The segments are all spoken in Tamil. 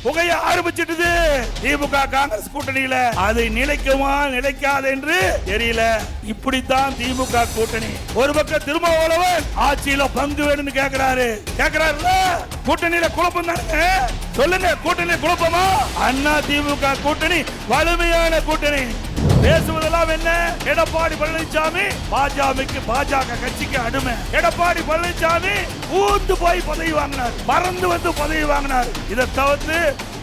புகைய ஆரம்பிச்சிட்டது திமுக காங்கிரஸ் கூட்டணியில. அது நிலைக்குமா நிலைக்காது என்று தெரியல. இப்படித்தான் திமுக கூட்டணி. ஒரு பக்கம் திருமாவளவன் ஆட்சியில பங்கு வேணும்னு கேக்குறாரு. கூட்டணியில குழப்பம் தானே சொல்லுங்க. கூட்டணி குழப்பமா? அண்ணா திமுக கூட்டணி வலிமையான கூட்டணி. பேசுவதெல்லாம் என்ன? எடப்பாடி பழனிசாமி பாஜக கட்சிக்கு அடிமை. எடப்பாடி பழனிசாமி ஊந்து போய் பதவி வாங்கினார், பறந்து வந்து பதவி வாங்கினார். இதை தவிர்த்து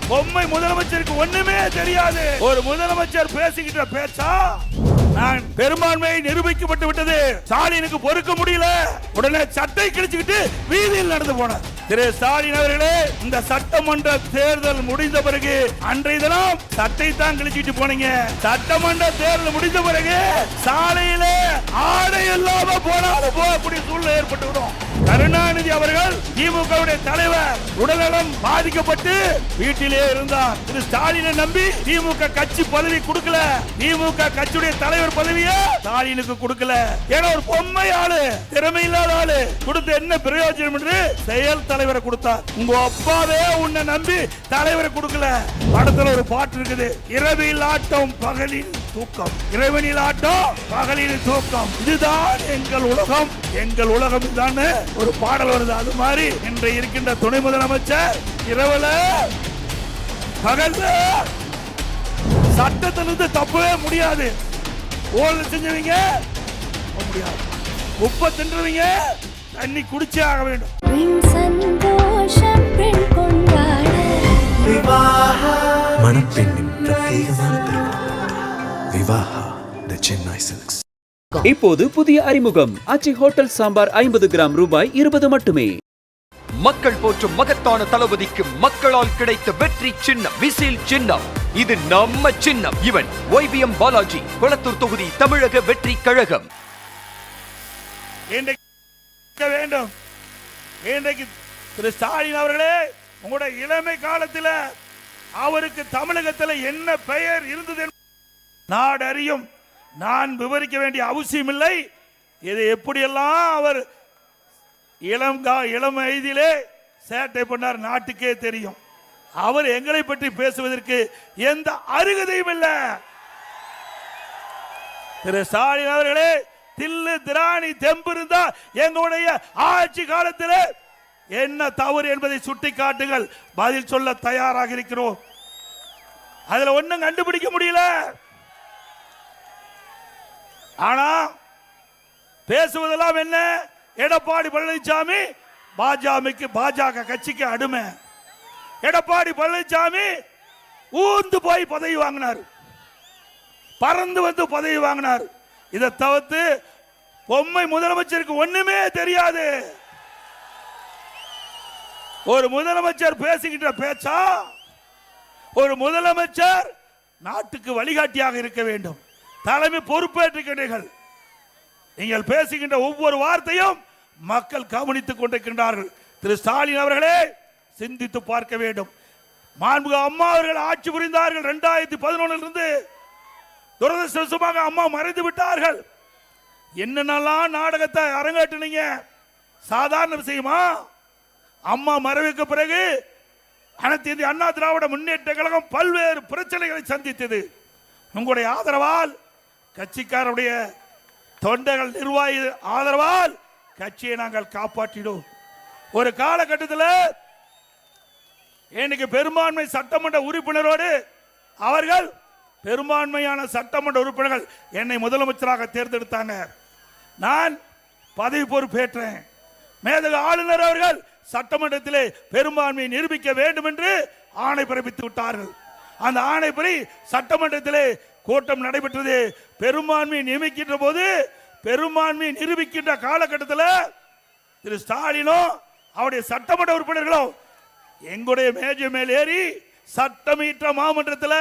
பொம்மை முதலமைச்சருக்கு ஒண்ணுமே தெரியாது. ஒரு முதலமைச்சர் பேசிக்கிட்ட பேச்சா நான் பெரும்பான்மையை நிரூபிக்கப்பட்டு விட்டது, ஸ்டாலினுக்கு பொறுக்க முடியல. உடனே சட்டை கிழிச்சுக்கிட்டு வீதியில் நடந்து போனார். திரு ஸ்டாலின் அவர்களே, இந்த சட்டமன்ற தேர்தல் முடிந்த பிறகு அன்றைய தினம் சட்டை தான் கிழிச்சிட்டு போனீங்க. சட்டமன்ற தேர்தல் முடிந்த பிறகு சாலையில ஆடை இல்லாம போனாலும் போகக்கூடிய சூழ்நிலை ஏற்பட்டுவிடும். கருணாநிதி அவர்கள் திமுக தலைவர் உடல்நலம் பாதிக்கப்பட்டு வீட்டிலே இருந்தார். திரு ஸ்டாலினை நம்பி திமுக கட்சி பதவி கொடுக்கல. திமுக கட்சியுடைய தலைவர் பதவியை ஸ்டாலினுக்கு கொடுக்கல. ஏன்னா ஒரு பொம்மை ஆளு, திறமை இல்லாத ஆளு கொடுத்த என்ன பிரயோஜனம் என்று செயல் தலைவரை கொடுத்தார். உங்க அப்பாவே உன்னை நம்பி தலைவரை கொடுக்கல. படத்துல ஒரு பாட்டு இருக்குது, இரவில் ஆட்டம் பகலில் தூக்கம், இரவனில் ஆட்டம் பகலில் தூக்கம், இதுதான் எங்கள் உலகம், எங்கள் உலகம் இதுதான் ஒரு பாடல் வருது. அது மாதிரி இன்று இருக்கின்ற துணை முதலமைச்சர் இரவுல பகல்ல சட்டத்திலிருந்து தப்பவே முடியாது. ஊழல் செஞ்சவங்க முடியாது, உப்ப தின்றவங்க தண்ணி குடிச்சே ஆக வேண்டும். மணப்பெண்ணின் பிரத்யேகமான விவாஹா தி சென்னை சில்க்ஸ். இப்போது புதிய அறிமுகம் ஆச்சி ஹோட்டல் சாம்பார் 50 கிராம் ரூபாய் 20 மட்டுமே. மக்கள் போற்றும் மகத்தான தளபதிக்கு மக்களால் கிடைத்த வெற்றி சின்னம் விசில் சின்னம். இது நம்ம சின்னம். இவன் ஒய்பிஎம் பாலாஜி, கொளத்தூர் தொகுதி, தமிழக வெற்றி கழகம். வேண்டும் இன்றைக்கு திரு ஸ்டாலின் அவர்களே, உங்களுடைய இளமை காலத்தில் அவருக்கு தமிழகத்தில் என்ன பெயர் இருந்தது நாடு அறியும். நான் விவரிக்க வேண்டிய அவசியம் இல்லை. இது எப்படியெல்லாம் அவர் இளம் வயதிலே சேட்டை பண்ணார் நாட்டுக்கே தெரியும். அவர் எங்களை பற்றி பேசுவதற்கு எந்த அருகதையும் இல்லை. திரு ஸ்டாலின் அவர்களே, தில்லு திராணி தெம்பு இருந்தா எங்களுடைய ஆட்சி காலத்தில் என்ன தவறு என்பதை சுட்டி காட்டுங்கள், பதில் சொல்ல தயாராக இருக்கிறோம். அதுல ஒண்ணும் கண்டுபிடிக்க முடியல. ஆனா பேசுவதெல்லாம் என்ன? எடப்பாடி பழனிசாமி பாஜக கட்சிக்கு அடிமை. எடப்பாடி பழனிசாமி ஊந்து போய் பதவி வாங்கினார், பறந்து வந்து பதவி வாங்கினார். இதை தவிர்த்து பொம்மை முதலமைச்சருக்கு ஒண்ணுமே தெரியாது. ஒரு முதலமைச்சர் பேசிக்கிட்ட பேச்சா? ஒரு முதலமைச்சர் நாட்டுக்கு வழிகாட்டியாக இருக்க வேண்டும். தலைமை பொறுப்பேற்றுகிறீர்கள். நீங்கள் பேசுகின்ற ஒவ்வொரு வார்த்தையும் மக்கள் கவனித்துக் கொண்டிருக்கின்றார்கள். திரு ஸ்டாலின் அவர்களே, சிந்தித்து பார்க்க வேண்டும். மாண்புமிகு அம்மா அவர்கள் ஆட்சி புரிந்தார்கள் 2011 இருந்து. துரதிருஷ்டவசமாக அம்மா மறைந்து விட்டார்கள். என்னென்னலாம் நாடகத்தை அரங்கேற்றினீங்க, சாதாரண விஷயமா? அம்மா மறைவுக்கு பிறகு அனைத்து இந்திய அண்ணா திராவிட முன்னேற்ற கழகம் பல்வேறு பிரச்சனைகளை சந்தித்தது. உங்களுடைய ஆதரவால், கட்சிக்காரருடைய தொண்டர்கள் நிர்வாகி ஆதரவால் கட்சியை நாங்கள் காப்பாற்றினோம். ஒரு காலகட்டத்தில் இன்னைக்கு பெரும்பான்மை சட்டமன்ற உறுப்பினரோடு அவர்கள் பெரும்பான்மையான சட்டமன்ற உறுப்பினர்கள் என்னை முதலமைச்சராக தேர்ந்தெடுத்தாங்க. நான் பதவி பொறுப்பேற்றேன். மேதகு ஆளுநர் அவர்கள் சட்டமன்றத்திலே பெரும்பான்மையை நிரூபிக்க வேண்டும் என்று ஆணை பிறப்பித்து விட்டார்கள். அந்த ஆணைப்படி சட்டமன்றத்திலே கூட்டம் நடைபெற்றது. பெரும்பான்மையை நியமிக்கின்ற போது, பெரும்பான்மையை நிரூபிக்கின்ற காலகட்டத்தில் திரு ஸ்டாலினும் அவருடைய சட்டமன்ற உறுப்பினர்களும் எங்களுடைய மேஜை மேல் ஏறி சட்டமீற்ற மாமன்றத்தில்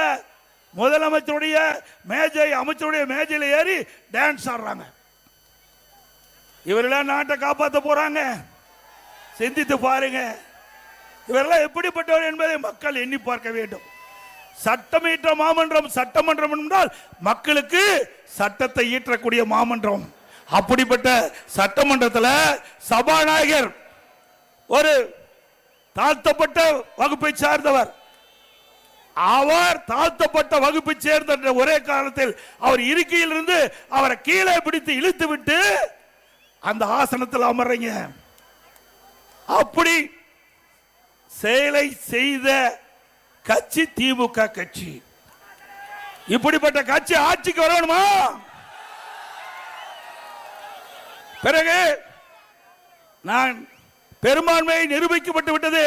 முதலமைச்சருடைய மேஜை, அமைச்சருடைய மேஜையில் ஏறி டான்ஸ் ஆடுறாங்க. இவரெல்லாம் நாட்டை காப்பாற்ற போறாங்க. சிந்தித்து பாருங்க, இவரெல்லாம் எப்படிப்பட்டவர் என்பதை மக்கள் எண்ணி பார்க்க வேண்டும். சட்டமீற்ற மாமன்றம், சட்டமன்றம் என்றால் மக்களுக்கு சட்டத்தை இயற்றக்கூடிய மாமன்றம். அப்படிப்பட்ட சட்டமன்றத்தில் சபாநாயகர் ஒரு தாழ்த்தப்பட்ட வகுப்பை சார்ந்தவர், அவர் தாழ்த்தப்பட்ட வகுப்பை சேர்ந்த ஒரே காரணத்தில் அவர் இருக்கையில் இருந்து அவரை கீழே பிடித்து இழுத்து விட்டு அந்த ஆசனத்தில் அமர்றீங்க. அப்படி செயலை செய்த கட்சி திமுக கட்சி. இப்படிப்பட்ட கட்சி ஆட்சிக்கு வரணுமா? பிறகு நான் பெரும்பான்மையை நிரூபிக்கப்பட்டு விட்டது.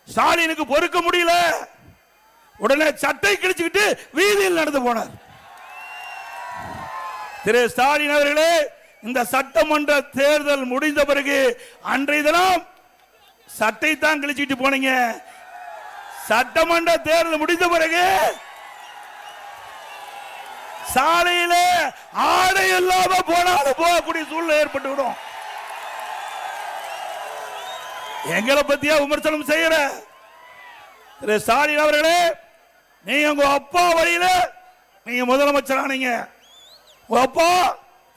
ஸ்டாலினுக்கு பொறுக்க முடியல. உடனே சட்டை கிழிச்சுக்கிட்டு வீதியில் நடந்து போனார். திரு ஸ்டாலின் அவர்களே, இந்த சட்டமன்ற தேர்தல் முடிந்த பிறகு அன்றைய தினம் சட்டை தான் கிழிச்சிட்டு போனீங்க. சட்டமன்ற தேர்தல் முடிந்த பிறகு சாலையில ஆடை இல்லாம போனாலும் போகக்கூடிய சூழ்நிலை ஏற்பட்டு விடும். எங்களை பத்தியா விமர்சனம் செய்யற திரு ஸ்டாலின் அவர்களே, நீங்க உங்க அப்பா வழியில நீங்க முதலமைச்சர் ஆனீங்க. உங்க அப்பா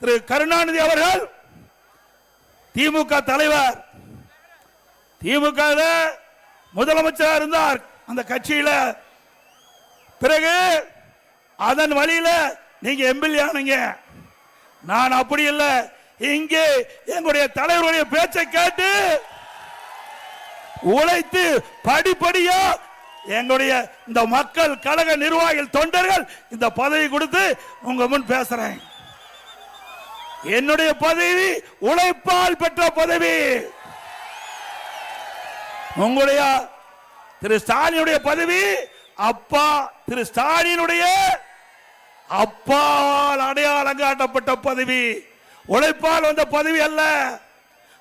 திரு கருணாநிதி அவர்கள் திமுக தலைவர், திமுக முதலமைச்சராக இருந்தார் அந்த கட்சியில. பிறகு அதன் வழியில நீங்க எம்எல்ஏ ஆனீங்க. நான் அப்படி இல்லை. இங்கே எங்களுடைய தலைவருடைய பேச்சை கேட்டு உழைத்து படிப்படியா எங்களுடைய இந்த மக்கள் கழக நிர்வாகிகள் தொண்டர்கள் இந்த பதவி கொடுத்து உங்க முன் பேசுறேன். என்னுடைய பதவி உழைப்பால் பெற்ற பதவி. உங்களுடைய திரு ஸ்டாலினுடைய பதவி அப்பா திரு ஸ்டாலினுடைய அப்பால் அடையாளம் காட்டப்பட்ட பதவி, உழைப்பால் வந்த பதவி அல்ல.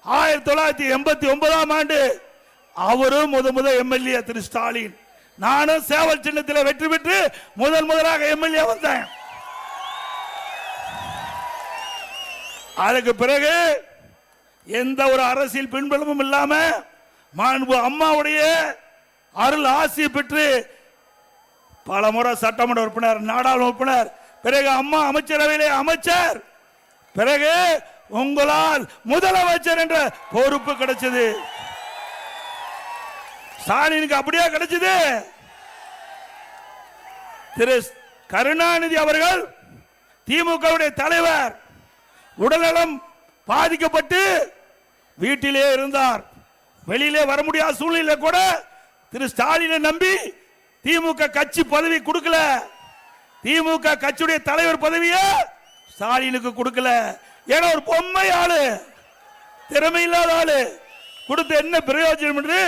1989ஆம் ஆண்டு அவரும் முதல் எம்எல்ஏ திரு ஸ்டாலின், நானும் சேவல் சின்னத்தில் வெற்றி பெற்று முதலாக எம்எல்ஏ வந்தேன். அதுக்கு பிறகு எந்த ஒரு அரசியல் பின்புலமும் இல்லாம மாண்பு அம்மாவுடைய அருள் ஆசி பெற்று பல முறை சட்டமன்ற உறுப்பினர், நாடாளுமன்ற உறுப்பினர், பிறகு அம்மா அமைச்சரவையிலே அமைச்சர், பிறகு உங்களால் முதலமைச்சர் என்ற பொறுப்பு கிடைச்சது. ஸ்டாலினுக்கு அப்படியே கிடைச்சது. திரு கருணாநிதி அவர்கள் திமுகவுடைய தலைவர், உடல்நலம் பாதிக்கப்பட்டு வீட்டிலே இருந்தார். வெளியிலே வர முடியாத சூழ்நிலை கூட திரு ஸ்டாலினை நம்பி திமுக கட்சி பதவி கொடுக்கல. திமுக கட்சியுடைய தலைவர் பதவியை ஸ்டாலினுக்கு கொடுக்கல. ஏன்னா ஒரு பொம்மை ஆளு, திறமை இல்லாத ஆளு, கொடுத்த என்ன பிரயோஜனம் என்று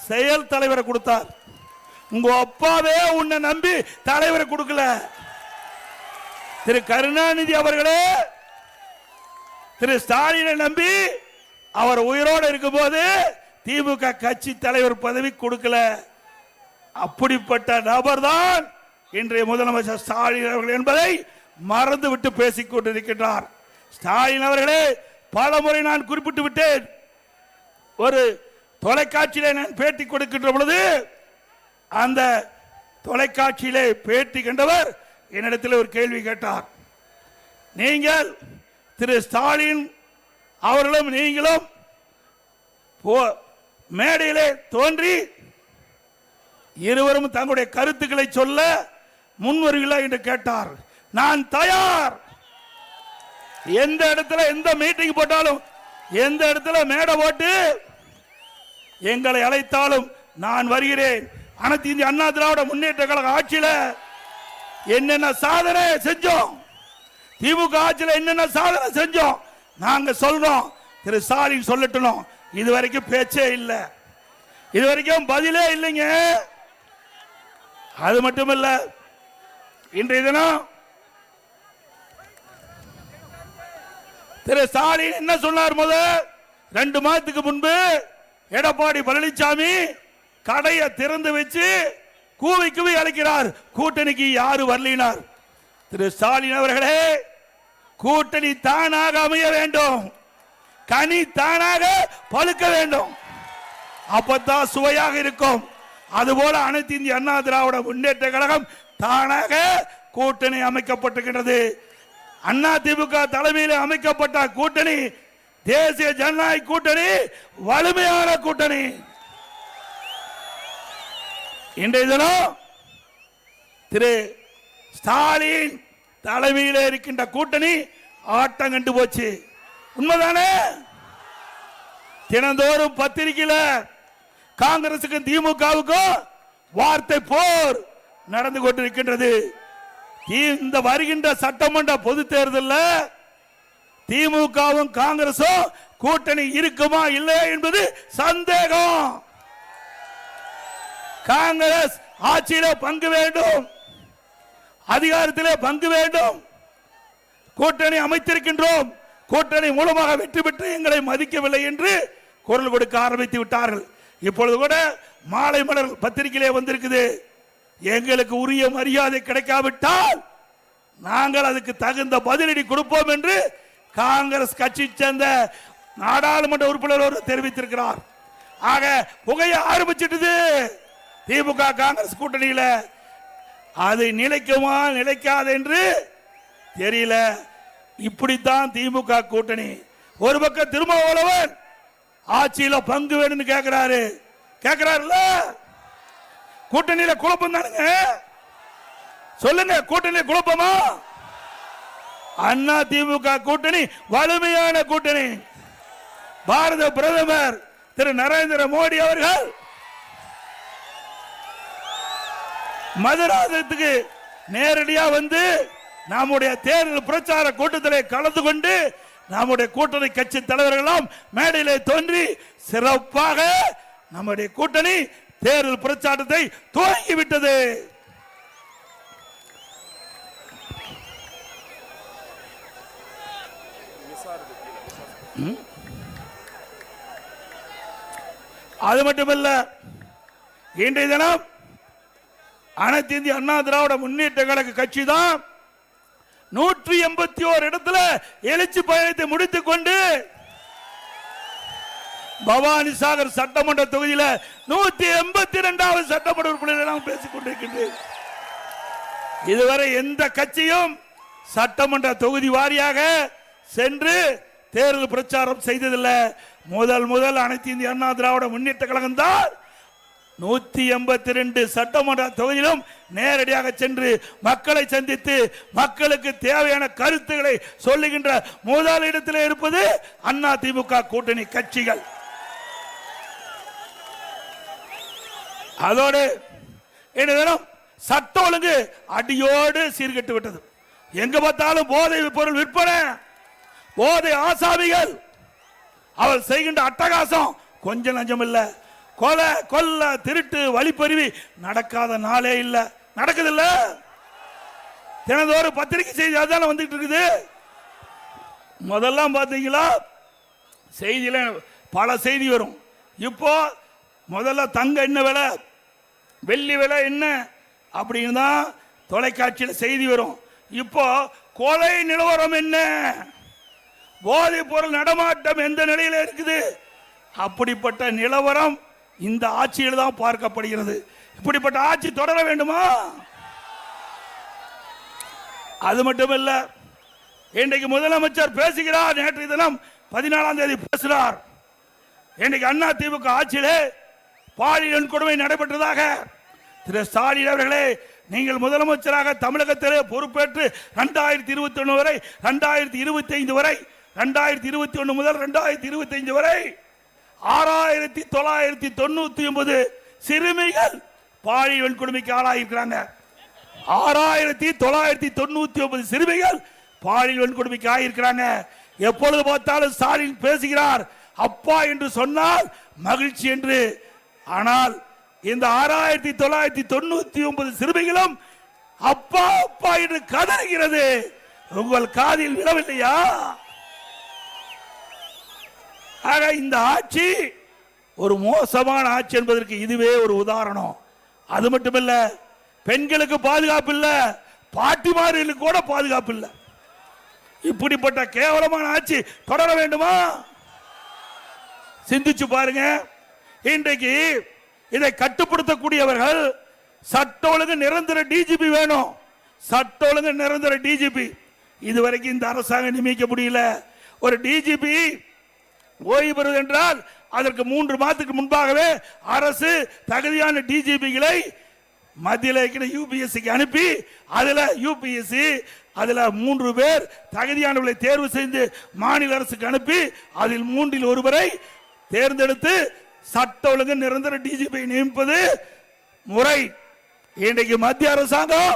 செயல் தலைவரை கொடுத்தார். உங்க அப்பாவே உன்னை நம்பி தலைவரை கொடுக்கல. திரு கருணாநிதி அவர்களே திரு ஸ்டாலினை நம்பி அவர் உயிரோடு இருக்கும் போது திமுக கட்சி தலைவர் பதவி கொடுக்கல. அப்படிப்பட்ட நபர் தான் இன்றைய முதலமைச்சர் ஸ்டாலின் அவர்கள் என்பதை மறந்துவிட்டு பேசிக் கொண்டிருக்கின்றார். ஸ்டாலின் அவர்களே, பல முறை நான் குறிப்பிட்டு விட்டேன். ஒரு தொலைக்காட்சியிலே நான் பேட்டி கொடுக்கின்ற பொழுது அந்த தொலைக்காட்சியிலே பேட்டி கண்டவர் என்னிடத்தில் ஒரு கேள்வி கேட்டார். நீங்கள் திரு ஸ்டாலின் அவர்களும் நீங்களும் மேடையிலே தோன்றி இருவரும் தங்களுடைய கருத்துக்களை சொல்ல முன்வருவீர்களா என்று கேட்டார். நான் தயார். எந்த இடத்துல எந்த மீட்டிங் போட்டாலும், எந்த இடத்துல மேடை போட்டு எங்களை அழைத்தாலும் நான் வருகிறேன். அனைத்து இந்திய அண்ணா திராவிட முன்னேற்ற கழக ஆட்சியில என்னென்ன சாதனை செஞ்சோம், திமுக ஆட்சியில் என்னென்ன சாதனை செஞ்சோம் நாங்க சொல்றோம். திரு ஸ்டாலின் சொல்லட்டும். இதுவரைக்கும் பேச்சே இல்லை, இதுவரைக்கும் பதிலே இல்லைங்க. அது மட்டுமல்ல, இன்றைய தினம் திரு ஸ்டாலின் என்ன சொன்னார்? 2 மாதத்துக்கு முன்பு எடப்பாடி பழனிசாமி கடையை திறந்து வச்சு கூவி கூவி அழைக்கிறார், கூட்டணிக்கு யாரு வரலினார். திரு ஸ்டாலின் அவர்களே, கூட்டணி தானாக அமைய வேண்டும், கனி தானாக பழுக்க வேண்டும், அப்பதான் சுவையாக இருக்கும். அதுபோல அனைத்து இந்திய அண்ணா திராவிட முன்னேற்ற கழகம் தானாக கூட்டணி அமைக்கப்பட்டிருக்கிறது. அண்ணா திமுக தலைமையில் அமைக்கப்பட்ட கூட்டணி தேசிய ஜனநாயக கூட்டணி, வலிமையான கூட்டணி. இன்றைய தினம் திரு ஸ்டாலின் தலைமையில் இருக்கின்ற கூட்டணி ஆட்டம் கண்டு போச்சு. உண்மைதானே? தினந்தோறும் பத்திரிகையில காங்கிரசுக்கும் திமுகவுக்கும் வார்த்தை போர் நடந்து கொண்டிருக்கின்றது. இந்த வருகின்ற சட்டமன்ற பொது தேர்தலில் திமுகவும் காங்கிரசும் கூட்டணி இருக்குமா இல்லையா என்பது சந்தேகம். காங்கிரஸ் ஆட்சியில பங்கு வேண்டும், அதிகாரத்திலே பங்கு வேண்டும். கூட்டணி அமைத்திருக்கின்றோம், கூட்டணி மூலமாக வெற்றி பெற்று எங்களை மதிக்கவில்லை என்று குரல் கொடுக்க ஆரம்பித்து விட்டார்கள். இப்பொழுது கூட மாலை மலர் பத்திரிகையிலே வந்திருக்குது. எங்களுக்கு உரிய மரியாதை கிடைக்காவிட்டால் நாங்கள் அதுக்கு தகுந்த பதிலடி கொடுப்போம் என்று காங்கிரஸ் கட்சி சேர்ந்த நாடாளுமன்ற உறுப்பினர் தெரிவித்திருக்கிறார். ஆக புகைய ஆரம்பிச்சிட்டது திமுக காங்கிரஸ் கூட்டணியில. அது நிலைக்குமா நிலைக்காது என்று தெரியல. இப்படித்தான் திமுக கூட்டணி. ஒரு பக்கம் திருமாவளவன் ஆட்சியில பங்கு வேணும்னு கேட்கிறாருல்ல. கூட்டணியில குழப்பம் தானுங்க. சொல்லுங்க, கூட்டணியில குழப்பமா? அண்ணா திமுக கூட்டணி வலிமையான கூட்டணி. பாரத பிரதமர் திரு நரேந்திர மோடி அவர்கள் மதுராந்தகத்துக்கு நேரடியா வந்து நம்முடைய தேர்தல் பிரச்சார கூட்டத்தில் கலந்து கொண்டு நம்முடைய கூட்டணி கட்சி தலைவர்களும் மேடையிலே தோன்றி சிறப்பாக நம்முடைய கூட்டணி தேர்தல் பிரச்சாரத்தை துவங்கிவிட்டது. அது மட்டுமல்ல, இன்றைய தினம் அனைத்து இந்திய அண்ணா திராவிட முன்னேற்ற கழக கட்சி தான் 181 இடத்துல எழுச்சி பயணத்தை முடித்துக் கொண்டு பவானி சாகர் சட்டமன்ற தொகுதியில் 182வது சட்டமன்ற உறுப்பினர் பேசிக் கொண்டிருக்கின்றேன். இதுவரை எந்த கட்சியும் சட்டமன்ற தொகுதி வாரியாக சென்று தேர்தல் பிரச்சாரம் செய்ததில்லை. முதல் அனைத்து இந்திய அண்ணா திராவிட முன்னேற்ற கழகம் தான் 182 சட்டமன்ற தொகுதியிலும் நேரடியாக சென்று மக்களை சந்தித்து மக்களுக்கு தேவையான கருத்துக்களை சொல்லுகின்ற முதல் இடத்தில் இருப்பது அண்ணா திமுக கூட்டணி கட்சிகள். அதோடு சட்ட ஒழுங்கு அடியோடு சீர்கெட்டு விட்டது. எங்க பார்த்தாலும் போதை பொருள் விற்பனை, போதை ஆசாமிகள், அவள் செய்கின்ற அட்டகாசம் கொஞ்சம் நஞ்சம் இல்ல. கொலை கொல்ல திருட்டு வழிப்பறிவி நடக்காத நாளே இல்ல. நடக்குது இல்ல? தினந்தோறும் பத்திரிகை செய்தி அதான வந்துட்டு இருக்குது. முதல்லாம் பாத்தீங்களா செய்தியில பல செய்தி வரும். இப்போ முதல்ல தங்க என்ன விலை, வெள்ளி விலை என்ன அப்படின்னு தான் தொலைக்காட்சியில் செய்தி வரும். இப்போ கொலை நிலவரம் என்ன, போதைப் பொருள் நடமாட்டம் எந்த நிலையில் இருக்குது, அப்படிப்பட்ட நிலவரம் இந்த ஆட்சியில் தான் பார்க்கப்படுகிறது. இப்படிப்பட்ட ஆட்சி தொடர வேண்டுமா? அது மட்டுமல்ல, இன்றைக்கு முதலமைச்சர் பேசுகிறார். நேற்றைய தினம் 14ஆம் தேதி பேசுகிறார். இன்றைக்கு அண்ணா திமுக ஆட்சியிலே பாலியல் வன்கொடுமை நடைபெற்றதாக திரு ஸ்டாலின் அவர்களே, நீங்கள் முதலமைச்சராக தமிழகத்திலே பொறுப்பேற்று 2021 வரை 2025 வரை 2021 முதல் 2025 வரை 6999 சிறுமிகள் பாலியல் வன்கொடுமைக்கு ஆளாயிருக்கிறாங்க. 6999 சிறுமிகள் பாலியல் வன்கொடுமைக்கு ஆகியிருக்கிறாங்க. எப்பொழுது பார்த்தாலும் ஸ்டாலின் பேசுகிறார் அப்பா என்று சொன்னால் மகிழ்ச்சி என்று. ஆனால் இந்த 6999 சிறுமிகளும் அப்பா அப்பா என்று கதறுகிறது. உங்கள் காதில் விழவில்லையா? ஆக இந்த ஆட்சி ஒரு மோசமான ஆட்சி என்பதற்கு இதுவே ஒரு உதாரணம். அது மட்டுமல்ல, பெண்களுக்கு பாதுகாப்பு இல்ல, பாட்டிமார்களுக்கு கூட பாதுகாப்பு இல்ல. இப்படிப்பட்ட கேவலமான ஆட்சி தொடர வேண்டுமா? சிந்திச்சு பாருங்க. இன்றைக்கு இதை கட்டுப்படுத்தக்கூடியவர்கள் சட்ட ஒழுங்கு நிரந்தர டிஜிபி வேணும். சட்ட ஒழுங்கு நிரந்தர டிஜிபி இதுவரைக்கும் இந்த அரசாங்கம் நியமிக்க முடியல. ஒரு டிஜிபி ஓய்வு பெறுவது என்றால் அதற்கு 3 மாதத்துக்கு முன்பாகவே அரசு தகுதியான டிஜிபிகளை மத்தியில் இருக்கிற யூபிஎஸ்சிக்கு அனுப்பி அதுல யூபிஎஸ்சி அதுல 3 பேர் தகுதியானவர்களை தேர்வு செய்து மாநில அரசுக்கு அனுப்பி அதில் 3இல் ஒருவரை தேர்ந்தெடுத்து சட்ட ஒழுங்கு நிரந்தர டிஜிபி நியமிப்பது முறை. இன்றைக்கு மத்திய அரசாங்கம்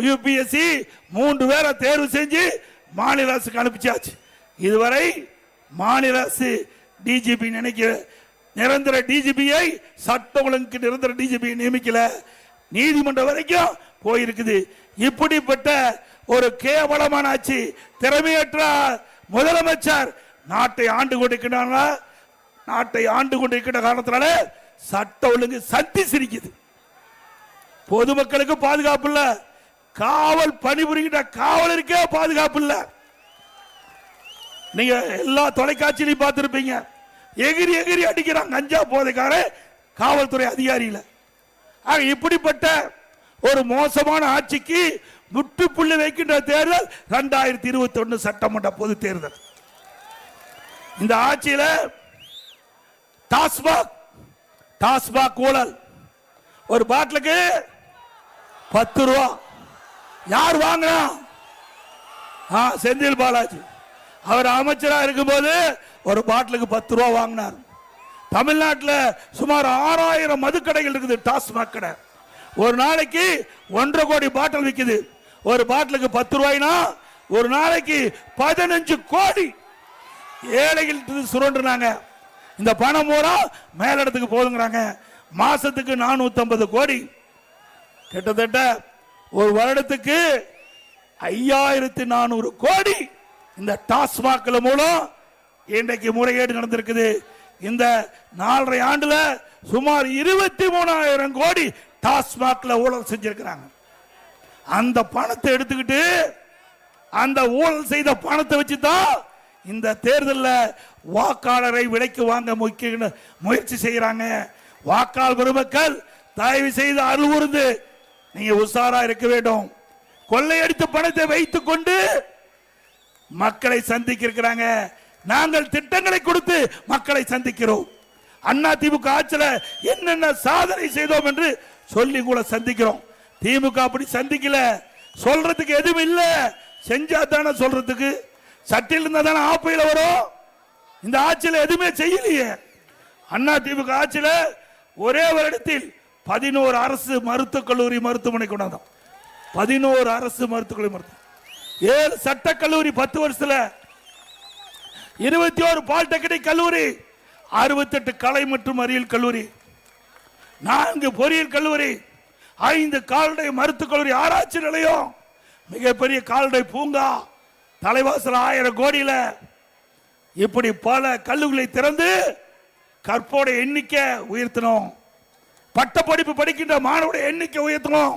யூபிஎஸ்சி 3 பேரை தேர்வு செஞ்சு மாநில அரசுக்கு அனுப்பிச்சாச்சு. இதுவரை மாநில அரசு டிஜிபி நினைக்கிற நிரந்தர டிஜிபியை சட்ட ஒழுங்கு நிரந்தர டிஜிபியை நியமிக்கல. நீதிமன்றம் வரைக்கும் போயிருக்குது. இப்படிப்பட்ட ஒரு கேவலமான ஆட்சி, திறமையற்ற முதலமைச்சர் நாட்டை ஆண்டு கொண்டிருக்கிறாங்களா? நாட்டை ஆண்டு கொண்டிருக்கிற காரணத்தினால சட்ட ஒழுங்கு சந்தி சிரிக்குது. பொதுமக்களுக்கு பாதுகாப்பு இல்ல, காவல் பணிபுரிகின்ற காவலருக்கே பாதுகாப்பு இல்ல. நீங்க எல்லா தொலைக்காட்சியிலையும் பார்த்திருப்பீங்க, எகிரி எகிரி அடிக்கிறாங்க கஞ்சா போதைக்கார காவல்துறை அதிகாரியில. இப்படிப்பட்ட ஒரு மோசமான ஆட்சிக்கு முற்றுப்புள்ளி வைக்கின்ற தேர்தல் 2021 சட்டமன்ற பொது தேர்தல். இந்த ஆட்சியில டாஸ்மாக் ஊழல், ஒரு பாட்டிலுக்கு 10 ரூபா. யார் வாங்கினா? செந்தில் பாலாஜி. அவர் அமைச்சராக இருக்கும்போது ஒரு பாட்டிலுக்கு 10 ரூபா வாங்கினார். தமிழ்நாட்டில் சுமார் 6000 மதுக்கடைகள் இருக்குது, டாஸ்மாக் கடை. ஒரு நாளைக்கு 1.5 கோடி பாட்டில் விற்குது. ஒரு பாட்டிலுக்கு 10 ரூபாய்னா ஒரு நாளைக்கு 15 கோடி ஏழைகள் சுரண்டுனாங்க. இந்த பணம் பூரா மேலிடத்துக்கு போதுங்கிறாங்க. மாசத்துக்கு 450 கோடி, கிட்டத்தட்ட ஒரு வருடத்துக்கு 5400 கோடி இந்த டாஸ்மாக் மூலம் இன்றைக்கு முறைகேடு நடந்திருக்குது. இந்த 4.5 ஆண்டுல சுமார் 23,000 கோடி டாஸ்மாக்ல ஊழல் செஞ்சிருக்கிறாங்க. அந்த பணத்தை எடுத்துக்கிட்டு அந்த ஊழல் செய்த பணத்தை வச்சுதான் இந்த தேர்தலில் வாக்காளரை விலைக்கு வாங்க முயற்சி செய்யறாங்க. வாக்காளர் பெருமக்கள் தயவு செய்து அருள்வூர்ந்து நீங்க உஷாரா இருக்க வேண்டும். கொள்ளையடித்த பணத்தை வைத்துக் கொண்டு மக்களை சந்திக்க இருக்கிறாங்க. நாங்கள் திட்டங்களை கொடுத்து மக்களை சந்திக்கிறோம். அண்ணா திமுக ஆட்சியில் என்னென்ன சாதனை செய்தோம் என்று சொல்லி கூட சந்திக்கிறோம். திமுக அப்படி சந்திக்கல, சொல்றதுக்கு எதுவும் இல்ல, செஞ்சா தானே சொல்றதுக்கு. சட்டில் இருந்தா தானே ஆப்பையில வரும். இந்த ஆட்சியில் எதுவுமே செய்யலையே. அண்ணா திமுக ஆட்சியில் ஒரே வருடத்தில் 11 அரசு மருத்துவக் கல்லூரி மருத்துவமனை கொண்டாந்தோம். 11 அரசு மருத்துவக் கல்லூரி, 7 சட்டக்கல்லூரி 10 வருஷத்துல, 21 பாலிடெக்னிக் கல்லூரி, 68 கலை மற்றும் அறிவியல் கல்லூரி, 4 பொறியியல் கல்லூரி, 5 கால்நடை மருத்துவக் கல்லூரி, ஆராய்ச்சி நிலையம், மிகப்பெரிய கால்நடை பூங்கா, தலைவாசல் 1000 கோடியில, இப்படி பல கல்லூரிகளை திறந்து கற்போட எண்ணிக்கை உயர்த்தணும். பட்ட படிப்பு படிக்கின்ற மாணவருடைய எண்ணிக்கை உயர்த்தணும்.